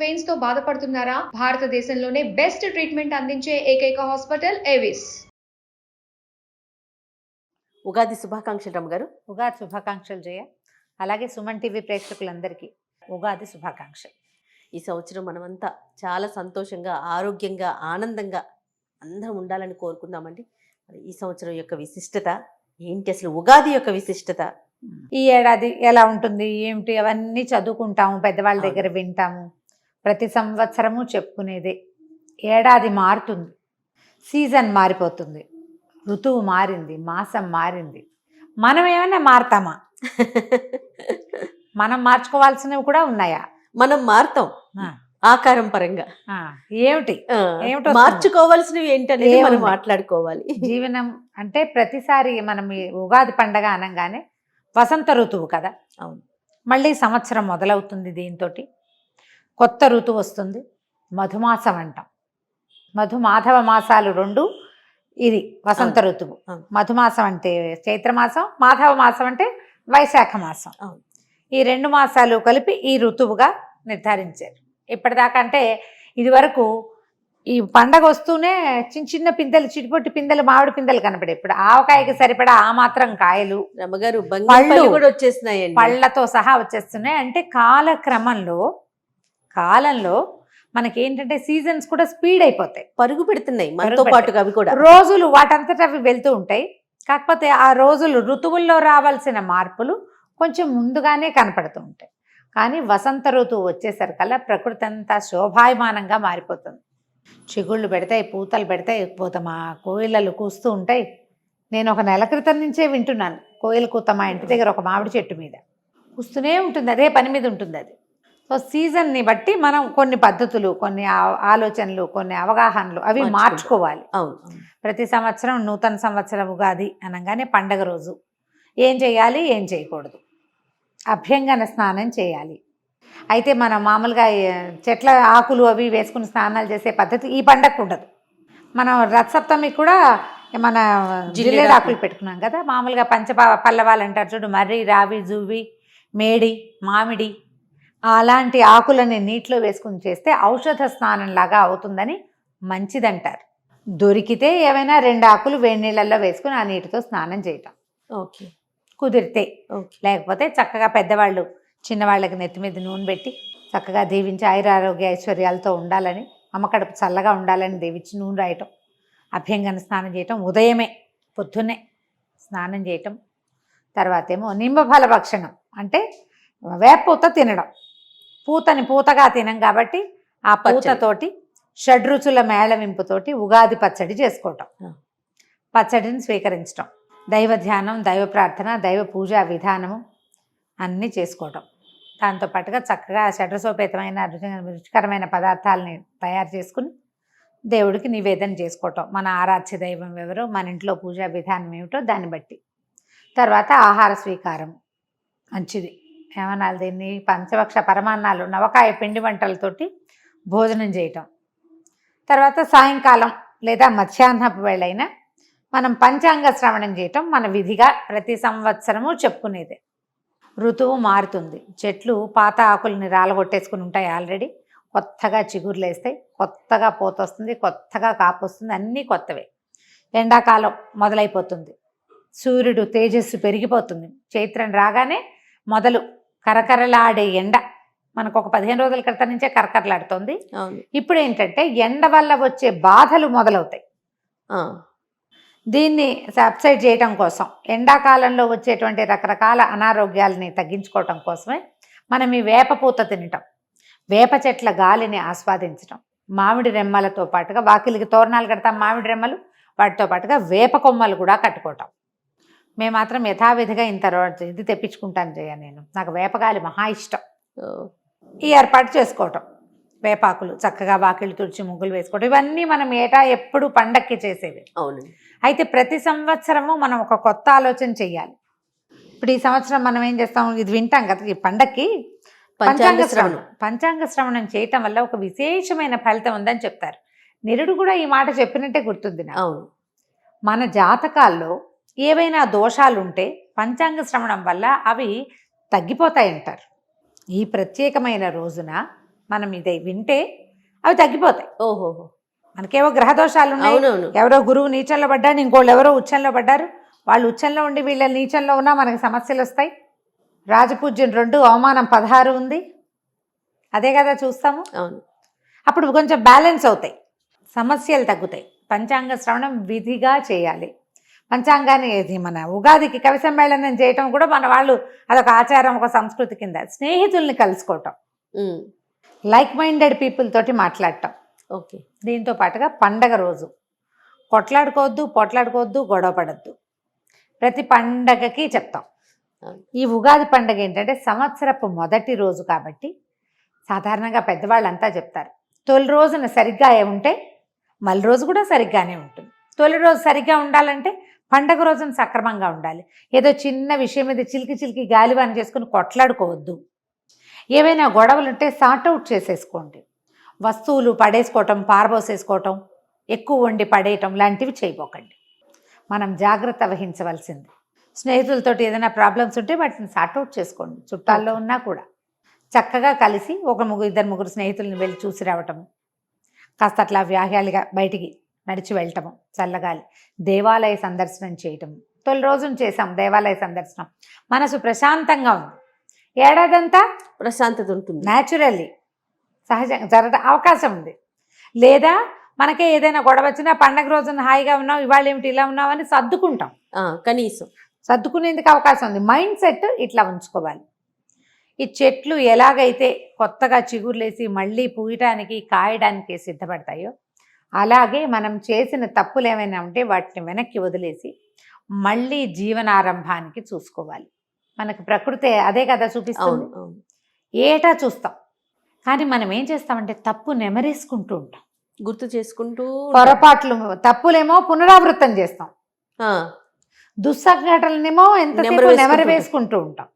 Veins తో బాధపడుతున్నారా? భారతదేశంలోనే బెస్ట్ ట్రీట్మెంట్ అందించే ఏకైక హాస్పిటల్ ఏవిస్. ఉగాది శుభాకాంక్షలు రమ్మగారు. ఉగాది శుభాకాంక్షలు జయ. అలాగే సుమన్ టీవీ ప్రేక్షకులందరికీ ఉగాది శుభాకాంక్షలు. ఈ సంవత్సరం మనమంతా చాలా సంతోషంగా, ఆరోగ్యంగా, ఆనందంగా అందరం ఉండాలని కోరుకుందామండి. మరి ఈ సంవత్సరం యొక్క విశిష్టత ఏంటి, అసలు ఉగాది యొక్క విశిష్టత? ఈ ఏడాది ఎలా ఉంటుంది ఏమిటి అవన్నీ చదువుకుంటాము, పెద్దవాళ్ళ దగ్గర వింటాము. ప్రతి సంవత్సరము చెప్పుకునేదే. ఏడాది మారుతుంది, సీజన్ మారిపోతుంది, ఋతువు మారింది, మాసం మారింది. మనం ఏమైనా మారుతామా? మనం మార్చుకోవాల్సినవి కూడా ఉన్నాయా? మనం మారుతాం ఆకారం పరంగా. ఏమిటి మార్చుకోవాల్సినవి ఏంటనేది మనం మాట్లాడుకోవాలి. జీవనం అంటే ప్రతిసారి మనం ఈ ఉగాది పండగ అనగానే వసంత ఋతువు కదా. అవును. మళ్ళీ సంవత్సరం మొదలవుతుంది, దీంతో కొత్త ఋతువు వస్తుంది. మధుమాసం అంటాం. మధుమాధవ మాసాలు రెండు. ఇది వసంత ఋతువు. మధుమాసం అంటే చైత్రమాసం, మాధవ మాసం అంటే వైశాఖ మాసం. ఈ రెండు మాసాలు కలిపి ఈ ఋతువుగా నిర్ధారించారు. ఇప్పటిదాకా అంటే ఇది వరకు ఈ పండగ వస్తూనే చిన్న చిన్న పిందెలు, చిటిపొట్టి పిందెలు, మామిడి పిందెలు కనపడే. ఇప్పుడు ఆవకాయకి సరిపడా ఆ మాత్రం కాయలు, రమ్మగారు పళ్ళు కూడా వచ్చేస్తున్నాయి, పళ్ళతో సహా వచ్చేస్తున్నాయి. అంటే కాలంలో మనకేంటంటే సీజన్స్ కూడా స్పీడ్ అయిపోతాయి, పరుగు పెడుతున్నాయి మనతో పాటుగా. అవి కూడా రోజులు వాటంతట అవి వెళ్తూ ఉంటాయి. కాకపోతే ఆ రోజులు ఋతువుల్లో రావాల్సిన మార్పులు కొంచెం ముందుగానే కనపడుతూ ఉంటాయి. కానీ వసంత ఋతువు వచ్చేసరికల్లా ప్రకృతి అంతా శోభాయమానంగా మారిపోతుంది. చిగుళ్ళు పెడతాయి, పూతలు పెడతాయి, మా కోయిలలు కూస్తూ ఉంటాయి. నేను ఒక నెల క్రితం నుంచే వింటున్నాను కోయిల కూత. మా ఇంటి దగ్గర ఒక మామిడి చెట్టు మీద కూస్తూనే ఉంటుంది, అదే పని మీద ఉంటుంది అది. సో సీజన్ని బట్టి మనం కొన్ని పద్ధతులు, కొన్ని ఆలోచనలు, కొన్ని అవగాహనలు అవి మార్చుకోవాలి. ప్రతి సంవత్సరం నూతన సంవత్సరం ఉగాది అనగానే పండగ రోజు ఏం చేయాలి, ఏం చేయకూడదు, అభ్యంగన స్నానం చేయాలి. అయితే మనం మామూలుగా చెట్ల ఆకులు అవి వేసుకుని స్నానాలు చేసే పద్ధతి ఈ పండగకు ఉండదు. మనం రథసప్తమికి కూడా మన జిల్లేడు ఆకులు పెట్టుకున్నాం కదా. మామూలుగా పల్లవాలు అంటారు చూడు, మర్రి, రావి, జూవి, మేడి, మామిడి అలాంటి ఆకులని నీటిలో వేసుకుని చేస్తే ఔషధ స్నానం లాగా అవుతుందని మంచిదంటారు. దొరికితే ఏమైనా 2 ఆకులు వేడి నీళ్ళల్లో వేసుకుని ఆ నీటితో స్నానం చేయటం కుదిరితే. లేకపోతే చక్కగా పెద్దవాళ్ళు చిన్నవాళ్ళకి నెత్తి మీద నూనె పెట్టి చక్కగా దీవించి ఆయురారోగ్య ఐశ్వర్యాలతో ఉండాలని, అమ్మకడుపు చల్లగా ఉండాలని దీవించి నూనె రాయటం, అభ్యంగన స్నానం చేయటం, ఉదయమే పొద్దున్నే స్నానం చేయటం. తర్వాత ఏమో నింబఫల భక్షణం అంటే వేపూత తినడం. పూతని పూతగా తినం కాబట్టి ఆ పూతతోటి షడ్రుచుల మేళవింపుతోటి ఉగాది పచ్చడి చేసుకోవటం, పచ్చడిని స్వీకరించటం, దైవ ధ్యానం, దైవ ప్రార్థన, దైవ పూజా విధానము అన్నీ చేసుకోవటం. దాంతోపాటుగా చక్కగా షడ్రసోపేతమైన రుచికరమైన పదార్థాలని తయారు చేసుకుని దేవుడికి నివేదన చేసుకోవటం. మన ఆరాధ్య దైవం ఎవరో, మన ఇంట్లో పూజా విధానం ఏమిటో దాన్ని బట్టి. తర్వాత ఆహార స్వీకారం మంచిది. ఏమనాలి దీన్ని, పంచభక్ష పరమాన్నాలు, నవకాయ పిండి వంటలతోటి భోజనం చేయటం. తర్వాత సాయంకాలం లేదా మధ్యాహ్నపు వేళైనా మనం పంచాంగ శ్రవణం చేయటం మన విధిగా ప్రతి సంవత్సరము చెప్పుకునేదే. ఋతువు మారుతుంది, చెట్లు పాత ఆకుల్ని రాలగొట్టేసుకుని ఉంటాయి ఆల్రెడీ, కొత్తగా చిగుర్లు వేస్తాయి, కొత్తగా పూత వస్తుంది, కొత్తగా కాపు వస్తుంది, అన్నీ కొత్తవే. ఎండాకాలం మొదలైపోతుంది, సూర్యుడు తేజస్సు పెరిగిపోతుంది. చైత్రం రాగానే మొదలు కరకరలాడే ఎండ మనకు ఒక 15 రోజుల క్రితం నుంచే కరకరలాడుతుంది. ఇప్పుడు ఏంటంటే ఎండ వల్ల వచ్చే బాధలు మొదలవుతాయి. దీన్ని సబ్సైడ్ చేయటం కోసం, ఎండాకాలంలో వచ్చేటువంటి రకరకాల అనారోగ్యాలని తగ్గించుకోవటం కోసమే మనం ఈ వేప పూత తినటం, వేప చెట్ల గాలిని ఆస్వాదించటం, మామిడి రెమ్మలతో పాటుగా వాకిలికి తోరణాలు కడతాం, మామిడి రెమ్మలు, వాటితో పాటుగా వేప కొమ్మలు కూడా కట్టుకోవటం. మేము మాత్రం యథావిధిగా ఇంత ఇది తెప్పించుకుంటాను జయ. నేను, నాకు వేపగాలి మహా ఇష్టం. ఈ ఏర్పాటు చేసుకోవటం, వేపాకులు చక్కగా వాకిళ్ళు తుడిచి ముగ్గులు వేసుకోవటం, ఇవన్నీ మనం ఏటా ఎప్పుడు పండక్కి చేసేవి. అవును. అయితే ప్రతి సంవత్సరము మనం ఒక కొత్త ఆలోచన చెయ్యాలి. ఇప్పుడు ఈ సంవత్సరం మనం ఏం చేస్తాం, ఇది వింటాం కదా ఈ పండక్కి, పంచాంగ శ్రవణం చేయటం వల్ల ఒక విశేషమైన ఫలితం ఉందని చెప్తారు. నిరుడు కూడా ఈ మాట చెప్పినట్టే గుర్తుంది నాకు. అవును. మన జాతకాల్లో ఏవైనా దోషాలు ఉంటే పంచాంగ శ్రవణం వల్ల అవి తగ్గిపోతాయంటారు. ఈ ప్రత్యేకమైన రోజున మనం ఇదే వింటే అవి తగ్గిపోతాయి. ఓహోహో. మనకేవో గ్రహదోషాలు ఉన్నాయి, అవునవును. ఎవరో గురువు నీచంలో పడ్డారు, ఇంకోళ్ళు ఎవరో ఉచ్చంలో పడ్డారు, వాళ్ళు ఉచ్చంలో ఉండి వీళ్ళ నీచంలో ఉన్నా మనకి సమస్యలు వస్తాయి. రాజపూజ్యం 2 అవమానం 16 ఉంది, అదే కదా చూస్తాము. అవును. అప్పుడు కొంచెం బ్యాలెన్స్ అవుతాయి, సమస్యలు తగ్గుతాయి. పంచాంగ శ్రవణం విధిగా చేయాలి. పంచాంగాన్ని ఇది మన ఉగాదికి కవి సమ్మేళనం చేయటం కూడా మన వాళ్ళు అదొక ఆచారం, ఒక సంస్కృతి కింద. స్నేహితుల్ని కలుసుకోవటం, లైక్ మైండెడ్ పీపుల్ తోటి మాట్లాడటం. ఓకే. దీంతో పాటుగా పండగ రోజు పొట్లాడుకోవద్దు, గొడవ పడద్దు. ప్రతి పండగకి చెప్తాం. ఈ ఉగాది పండగ ఏంటంటే సంవత్సరపు మొదటి రోజు కాబట్టి సాధారణంగా పెద్దవాళ్ళంతా చెప్తారు, తొలి రోజున సరిగ్గా ఉంటే మళ్ళీ రోజు కూడా సరిగ్గానే ఉంటుంది. తొలి రోజు సరిగ్గా ఉండాలంటే పండగ రోజున సక్రమంగా ఉండాలి. ఏదో చిన్న విషయం మీద చిలికి గాలివాన చేసుకుని కొట్లాడుకోవద్దు. ఏవైనా గొడవలు ఉంటే సార్ట్అవుట్ చేసేసుకోండి. వస్తువులు పడేసుకోవటం, పారబోసేసుకోవటం, ఎక్కువ వండి పడేయటం లాంటివి చేయబోకండి. మనం జాగ్రత్త వహించవలసింది. స్నేహితులతోటి ఏదైనా ప్రాబ్లమ్స్ ఉంటే వాటిని సార్ట్అవుట్ చేసుకోండి. చుట్టాల్లో ఉన్నా కూడా చక్కగా కలిసి ఒక ఇద్దరు స్నేహితులను వెళ్ళి చూసి రావటము, కాస్త అట్లా వ్యాహ్యాలుగా బయటికి నడిచి వెళ్ళటము, చల్లగాలి, దేవాలయ సందర్శనం చేయటము. తొలి రోజున చేసాం దేవాలయ సందర్శనం, మనసు ప్రశాంతంగా ఉంది. ఏడాదంతా ప్రశాంతత ఉంటుంది, న్యాచురల్లీ సహజంగా జరగడం అవకాశం ఉంది. లేదా మనకే ఏదైనా గొడవ వచ్చినా పండగ రోజున హాయిగా ఉన్నాం, ఇవాళ ఏమిటి ఇలా ఉన్నామని సర్దుకుంటాం. కనీసం సర్దుకునేందుకు అవకాశం ఉంది. మైండ్ సెట్ ఇట్లా ఉంచుకోవాలి. ఈ చెట్లు ఎలాగైతే కొత్తగా చిగుర్లేసి మళ్ళీ పూయటానికి కాయడానికి సిద్ధపడతాయో అలాగే మనం చేసిన తప్పులు ఏమైనా ఉంటే వాటిని వెనక్కి వదిలేసి మళ్ళీ జీవనారంభానికి చూసుకోవాలి. మనకు ప్రకృతి అదే కదా చూపిస్తుంది. ఏటా చూస్తాం, కానీ మనం ఏం చేస్తామంటే తప్పు నెమరేసుకుంటూ ఉంటాం, గుర్తు చేసుకుంటూ. పొరపాట్లు తప్పులేమో పునరావృతం చేస్తాం, దుస్సంఘటనలేమో ఎంతసేపు నెమరవేసుకుంటూ ఉంటాం,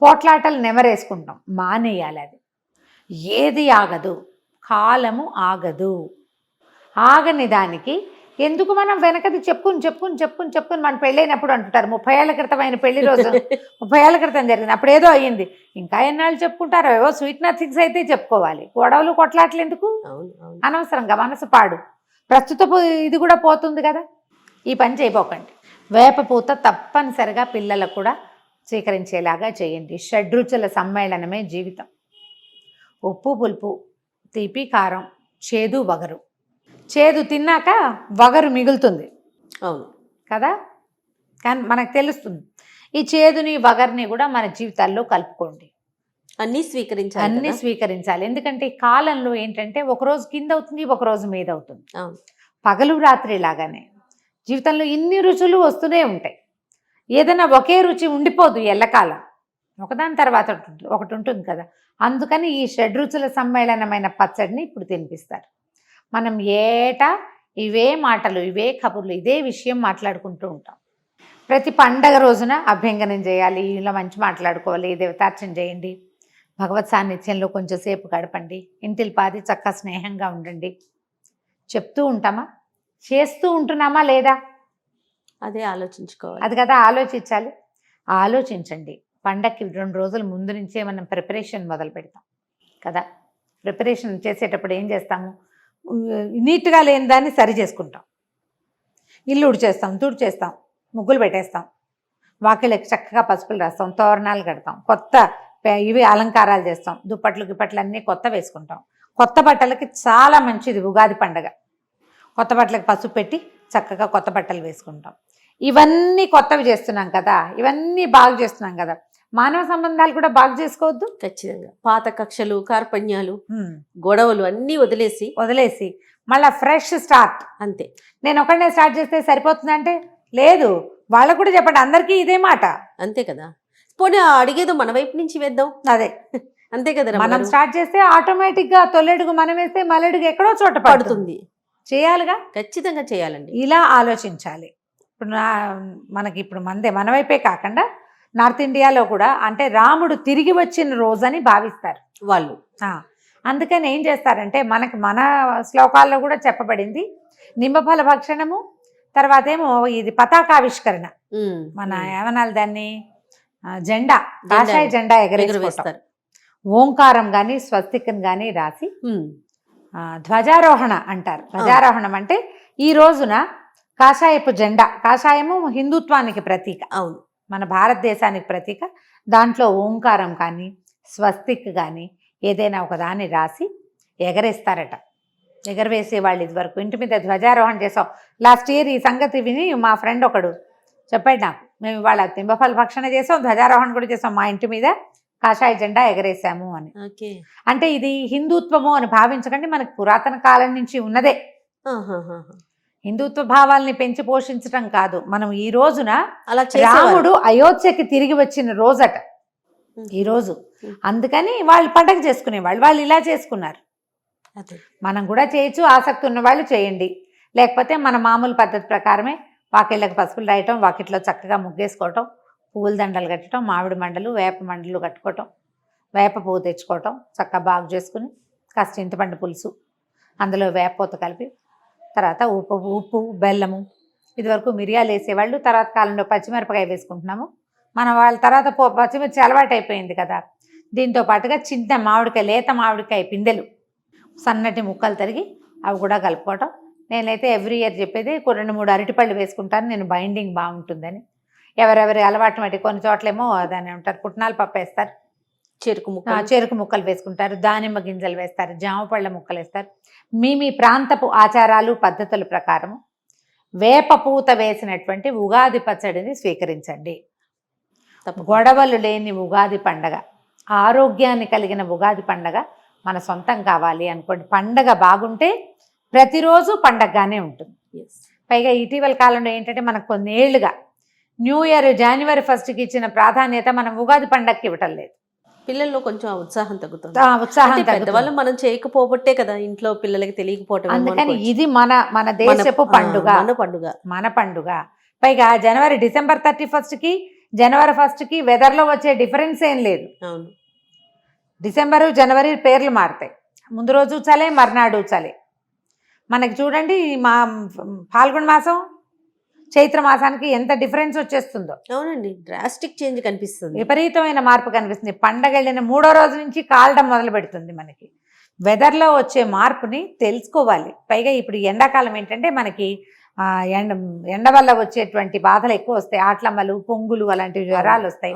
పోట్లాటలు నెమరేసుకుంటాం. మానేయాలి. అది ఏది ఆగదు, కాలము ఆగదు. ఆగని దానికి ఎందుకు మనం వెనకది చెప్పుకుని మన పెళ్ళైనప్పుడు అంటుంటారు 30 ఏళ్ల క్రితం అయిన పెళ్లి రోజు 30 ఏళ్ల క్రితం జరిగింది, అప్పుడు ఏదో అయ్యింది, ఇంకా ఎన్నాళ్ళు చెప్పుకుంటారో. ఏవో స్వీట్ నథింగ్స్ అయితే చెప్పుకోవాలి, గొడవలు కొట్లాటలు ఎందుకు అనవసరంగా, మనసు పాడు. ప్రస్తుతపు ఇది కూడా పోతుంది కదా. ఈ పని చేయబోకండి. వేపపూత తప్పనిసరిగా పిల్లలకు కూడా స్వీకరించేలాగా చేయండి. షడ్రుచుల సమ్మేళనమే జీవితం. ఉప్పు పులుపు, తీపి కారం, చేదు వగరు. చేదు తిన్నాక వగరు మిగులుతుంది, అవును కదా. కానీ మనకు తెలుస్తుంది. ఈ చేదుని వగర్ని కూడా మన జీవితాల్లో కలుపుకోండి. అన్నీ స్వీకరించాలి. ఎందుకంటే ఈ కాలంలో ఏంటంటే ఒకరోజు కింద అవుతుంది, ఒకరోజు మీద అవుతుంది. పగలు రాత్రి లాగానే జీవితంలో ఇన్ని రుచులు వస్తూనే ఉంటాయి. ఏదైనా ఒకే రుచి ఉండిపోదు ఎల్లకాలం, ఒకదాని తర్వాత ఒకటి ఉంటుంది కదా. అందుకని ఈ షడ్రుచుల సమ్మేళనమైన పచ్చడిని ఇప్పుడు తినిపిస్తారు. మనం ఏటా ఇవే మాటలు, ఇవే కబుర్లు, ఇదే విషయం మాట్లాడుకుంటూ ఉంటాం. ప్రతి పండగ రోజున అభ్యంగనం చేయాలి, ఇలా మంచి మాట్లాడుకోవాలి, దేవతార్చన చేయండి, భగవత్ సాన్నిధ్యంలో కొంచెం సేపు గడపండి, ఇంటిల్ పాది చక్కగా స్నేహంగా ఉండండి. చెప్తూ ఉంటామా, చేస్తూ ఉంటున్నామా లేదా, అదే ఆలోచించుకోవాలి. అది కదా ఆలోచించాలి. ఆలోచించండి. పండగకి 2 రోజుల ముందు నుంచే మనం ప్రిపరేషన్ మొదలు పెడతాం కదా. ప్రిపరేషన్ చేసేటప్పుడు ఏం చేస్తాము, నీట్గా లేని దాన్ని సరి చేసుకుంటాం. ఇల్లు ఉడిచేస్తాం, తుడిచేస్తాం, ముగ్గులు పెట్టేస్తాం, వాకిళ్ళకి చక్కగా పసుపులు రాస్తాం, తోరణాలు కడతాం, కొత్త ఇవి అలంకారాలు చేస్తాం, దుప్పట్లు గిప్పట్లు అన్నీ కొత్త వేసుకుంటాం. కొత్త బట్టలకి చాలా మంచిది ఉగాది పండగ. కొత్త బట్టలకి పసుపు పెట్టి చక్కగా కొత్త బట్టలు వేసుకుంటాం. ఇవన్నీ కొత్తవి చేస్తున్నాం కదా, ఇవన్నీ బాగు చేస్తున్నాం కదా. మానవ సంబంధాలు కూడా బాగు చేసుకోవద్దు. ఖచ్చితంగా పాత కక్షలు, కార్పణ్యాలు, గొడవలు అన్నీ వదిలేసి మళ్ళీ ఫ్రెష్ స్టార్ట్. అంతే. నేను ఒకనే స్టార్ట్ చేస్తే సరిపోతుందంటే లేదు, వాళ్ళకు కూడా చెప్పండి. అందరికీ ఇదే మాట. అంతే కదా. పోనీ అడిగేదో మన వైపు నుంచి వేద్దాం. అదే అంతే కదా. మనం స్టార్ట్ చేస్తే ఆటోమేటిక్గా తొలెడుగు మనం వేస్తే మలెడుగు ఎక్కడో చోట పడుతుంది. చేయాలిగా, ఖచ్చితంగా చేయాలండి. ఇలా ఆలోచించాలి. ఇప్పుడు మనకి ఇప్పుడు మన వైపే కాకుండా నార్త్ ఇండియాలో కూడా అంటే రాముడు తిరిగి వచ్చిన రోజని భావిస్తారు వాళ్ళు. అందుకని ఏం చేస్తారంటే మన శ్లోకాల్లో కూడా చెప్పబడింది నిమ్మఫల భక్షణము, తర్వాత ఏమో ఇది పతాకావిష్కరణ. మన ఏమనాలి దాన్ని, జెండా, కాషాయ జెండా ఎగరేస్తారు. ఓంకారం కానీ స్వస్తికం కానీ రాసి ఉమ్. ధ్వజారోహణ అంటారు. ధ్వజారోహణం అంటే ఈ రోజున కాషాయపు జెండా, కాషాయము హిందుత్వానికి ప్రతీక, అవును, మన భారతదేశానికి ప్రతీక. దాంట్లో ఓంకారం కానీ స్వస్తిక్ కానీ ఏదైనా ఒక దాన్ని రాసి ఎగరేస్తారట. ఎగరవేసే వాళ్ళు ఇదివరకు ఇంటి మీద ధ్వజారోహణ చేసాం. లాస్ట్ ఇయర్ ఈ సంగతి విని మా ఫ్రెండ్ ఒకడు చెప్పాడు నాకు, మేము ఇవాళ తింబఫల భక్షణ చేసాం, ధ్వజారోహణ కూడా చేసాం, మా ఇంటి మీద కాషాయ జెండా ఎగరేసాము అని. ఓకే. అంటే ఇది హిందుత్వము అని భావించకండి, మనకు పురాతన కాలం నుంచి ఉన్నదే. ఆహాహాహా. హిందుత్వ భావాల్ని పెంచి పోషించటం కాదు. మనం ఈ రోజున అలా చేసేవారు. రాముడు అయోధ్యకి తిరిగి వచ్చిన రోజట ఈ రోజు. అందుకని వాళ్ళు పండగ చేసుకునేవాళ్ళు, వాళ్ళు ఇలా చేసుకున్నారు. అదే. మనం కూడా చేయొచ్చు, ఆసక్తి ఉన్న వాళ్ళు చేయండి. లేకపోతే మన మామూలు పద్ధతి ప్రకారమే వాకిళ్ళకి పసుపులు రాయటం, వాకిట్లో చక్కగా ముగ్గేసుకోవటం, పువ్వుల దండలు కట్టడం, మామిడి మండలు వేప మండలు కట్టుకోవటం, వేప పువ్వు తెచ్చుకోవటం, చక్కగా బాగు చేసుకుని కాస్త చింతపండు పులుసు, అందులో వేప పూత కలిపి, తర్వాత ఉప్పు బెల్లము, ఇదివరకు మిరియాలు వేసేవాళ్ళు, తర్వాత కాలంలో పచ్చిమిరపకాయ వేసుకుంటున్నాము మన వాళ్ళ. తర్వాత పచ్చిమిర్చి అలవాటు అయిపోయింది కదా. దీంతో పాటుగా చిన్న మామిడికాయ, లేత మామిడికాయ పిందెలు సన్నటి ముక్కలు తరిగి అవి కూడా కలుపుకోవటం. నేనైతే ఎవ్రీ ఇయర్ చెప్పేది 2-3 అరటిపళ్ళు వేసుకుంటాను, నేను బైండింగ్ బాగుంటుందని. ఎవరెవరి అలవాటు మట్టి, కొన్ని చోట్లేమో దాన్ని ఏమంటారు పుట్నాల పప్పు వేస్తారు, చెరుకు ముక్కలు వేసుకుంటారు, దానిమ్మ గింజలు వేస్తారు, జామ పళ్ళ ముక్కలు వేస్తారు. మీ ప్రాంతపు ఆచారాలు పద్ధతుల ప్రకారము వేప పూత వేసినటువంటి ఉగాది పచ్చడిని స్వీకరించండి. గొడవలు లేని ఉగాది పండగ, ఆరోగ్యాన్ని కలిగిన ఉగాది పండగ మన సొంతం కావాలి అనుకోండి. పండగ బాగుంటే ప్రతిరోజు పండగగానే ఉంటుంది. పైగా ఇటీవల కాలంలో ఏంటంటే మనకు కొన్ని ఏళ్ళుగా న్యూ ఇయర్ January 1st ఇచ్చిన ప్రాధాన్యత మనం ఉగాది పండగకి ఇవ్వటం లేదు. పిల్లల్లో కొంచెం ఉత్సాహం తగ్గుతుంది. ఉత్సాహం పెద్దవాళ్ళు మనం చేయకపోబట్టే కదా ఇంట్లో పిల్లలకి తెలియకపోవటం. అందుకని ఇది మన దేశపు పండుగ, మన పండుగ. పైగా December 31st January 1st వెదర్లో వచ్చే డిఫరెన్స్ ఏం లేదు. అవును, డిసెంబరు జనవరి పేర్లు మారుతాయి, ముందు రోజు చలే మర్నాడు చలే. మనకి చూడండి మా ఫాల్గుణ మాసం చైత్ర మాసానికి ఎంత డిఫరెన్స్ వచ్చేస్తుందో. అవునండి, డ్రాస్టిక్ చేంజ్ కనిపిస్తుంది, విపరీతమైన మార్పు కనిపిస్తుంది. పండగ వెళ్ళిన 3వ రోజు నుంచి కాలడం మొదలు పెడుతుంది. మనకి వెదర్లో వచ్చే మార్పుని తెలుసుకోవాలి. పైగా ఇప్పుడు ఎండాకాలం ఏంటంటే మనకి ఎండ వల్ల వచ్చేటువంటి బాధలు ఎక్కువ వస్తాయి, ఆట్లమ్మలు, పొంగులు, అలాంటి జ్వరాలు వస్తాయి,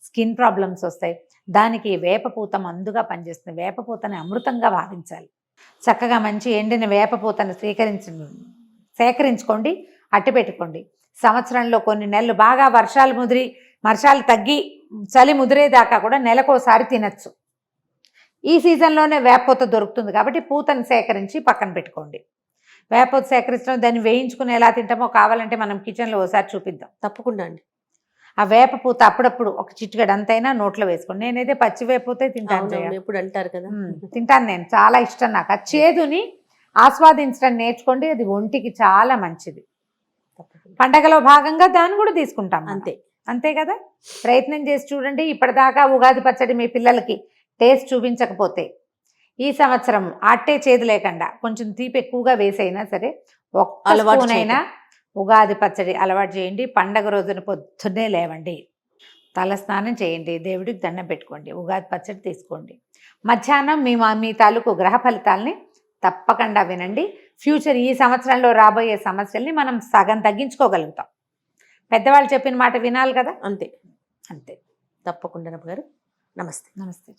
స్కిన్ ప్రాబ్లమ్స్ వస్తాయి. దానికి వేపపూత మందుగా పనిచేస్తుంది. వేపపూతని అమృతంగా భావించాలి. చక్కగా మంచి ఎండిన వేపపూతను సేకరించుకోండి, అట్టి పెట్టుకోండి. సంవత్సరంలో కొన్ని నెలలు బాగా వర్షాలు తగ్గి చలి ముదిరేదాకా కూడా నెలకోసారి తినచ్చు. ఈ సీజన్లోనే వేపపూత దొరుకుతుంది కాబట్టి పూతను సేకరించి పక్కన పెట్టుకోండి. వేపపూత సేకరించడం, దాన్ని వేయించుకుని ఎలా తింటామో కావాలంటే మనం కిచెన్లో ఒకసారి చూపిద్దాం. తప్పకుండా అండి. ఆ వేపపూత అప్పుడప్పుడు ఒక చిటికెడు అంతైనా నోట్లో వేసుకోండి. నేనైతే పచ్చి వేపపూతే తింటాను. ఎప్పుడు అంటారు కదా, తింటాను, నేను చాలా ఇష్టం నాకు. ఆ చేదుని ఆస్వాదించడం నేర్చుకోండి, అది ఒంటికి చాలా మంచిది. పండగలో భాగంగా దాన్ని కూడా తీసుకుంటాం. అంతే కదా, ప్రయత్నం చేసి చూడండి. ఇప్పటిదాకా ఉగాది పచ్చడి మీ పిల్లలకి టేస్ట్ చూపించకపోతే ఈ సంవత్సరం అట్టే చేదు లేకుండా కొంచెం తీపి ఎక్కువగా వేసైనా సరే ఒక్క స్పూనైనా ఉగాది పచ్చడి అలవాటు చేయండి. పండగ రోజున పొద్దున్నే లేవండి, తల స్నానం చేయండి, దేవుడికి దండం పెట్టుకోండి, ఉగాది పచ్చడి తీసుకోండి. మధ్యాహ్నం మీ తాలూకు గ్రహ ఫలితాలని తప్పకుండా వినండి. ఫ్యూచర్ ఈ సంవత్సరంలో రాబోయే సమస్యల్ని మనం సగం తగ్గించుకోగలుగుతాం. పెద్దవాళ్ళు చెప్పిన మాట వినాలి కదా. అంతే. తప్పకుండా రమ్మ గారు. నమస్తే. నమస్తే.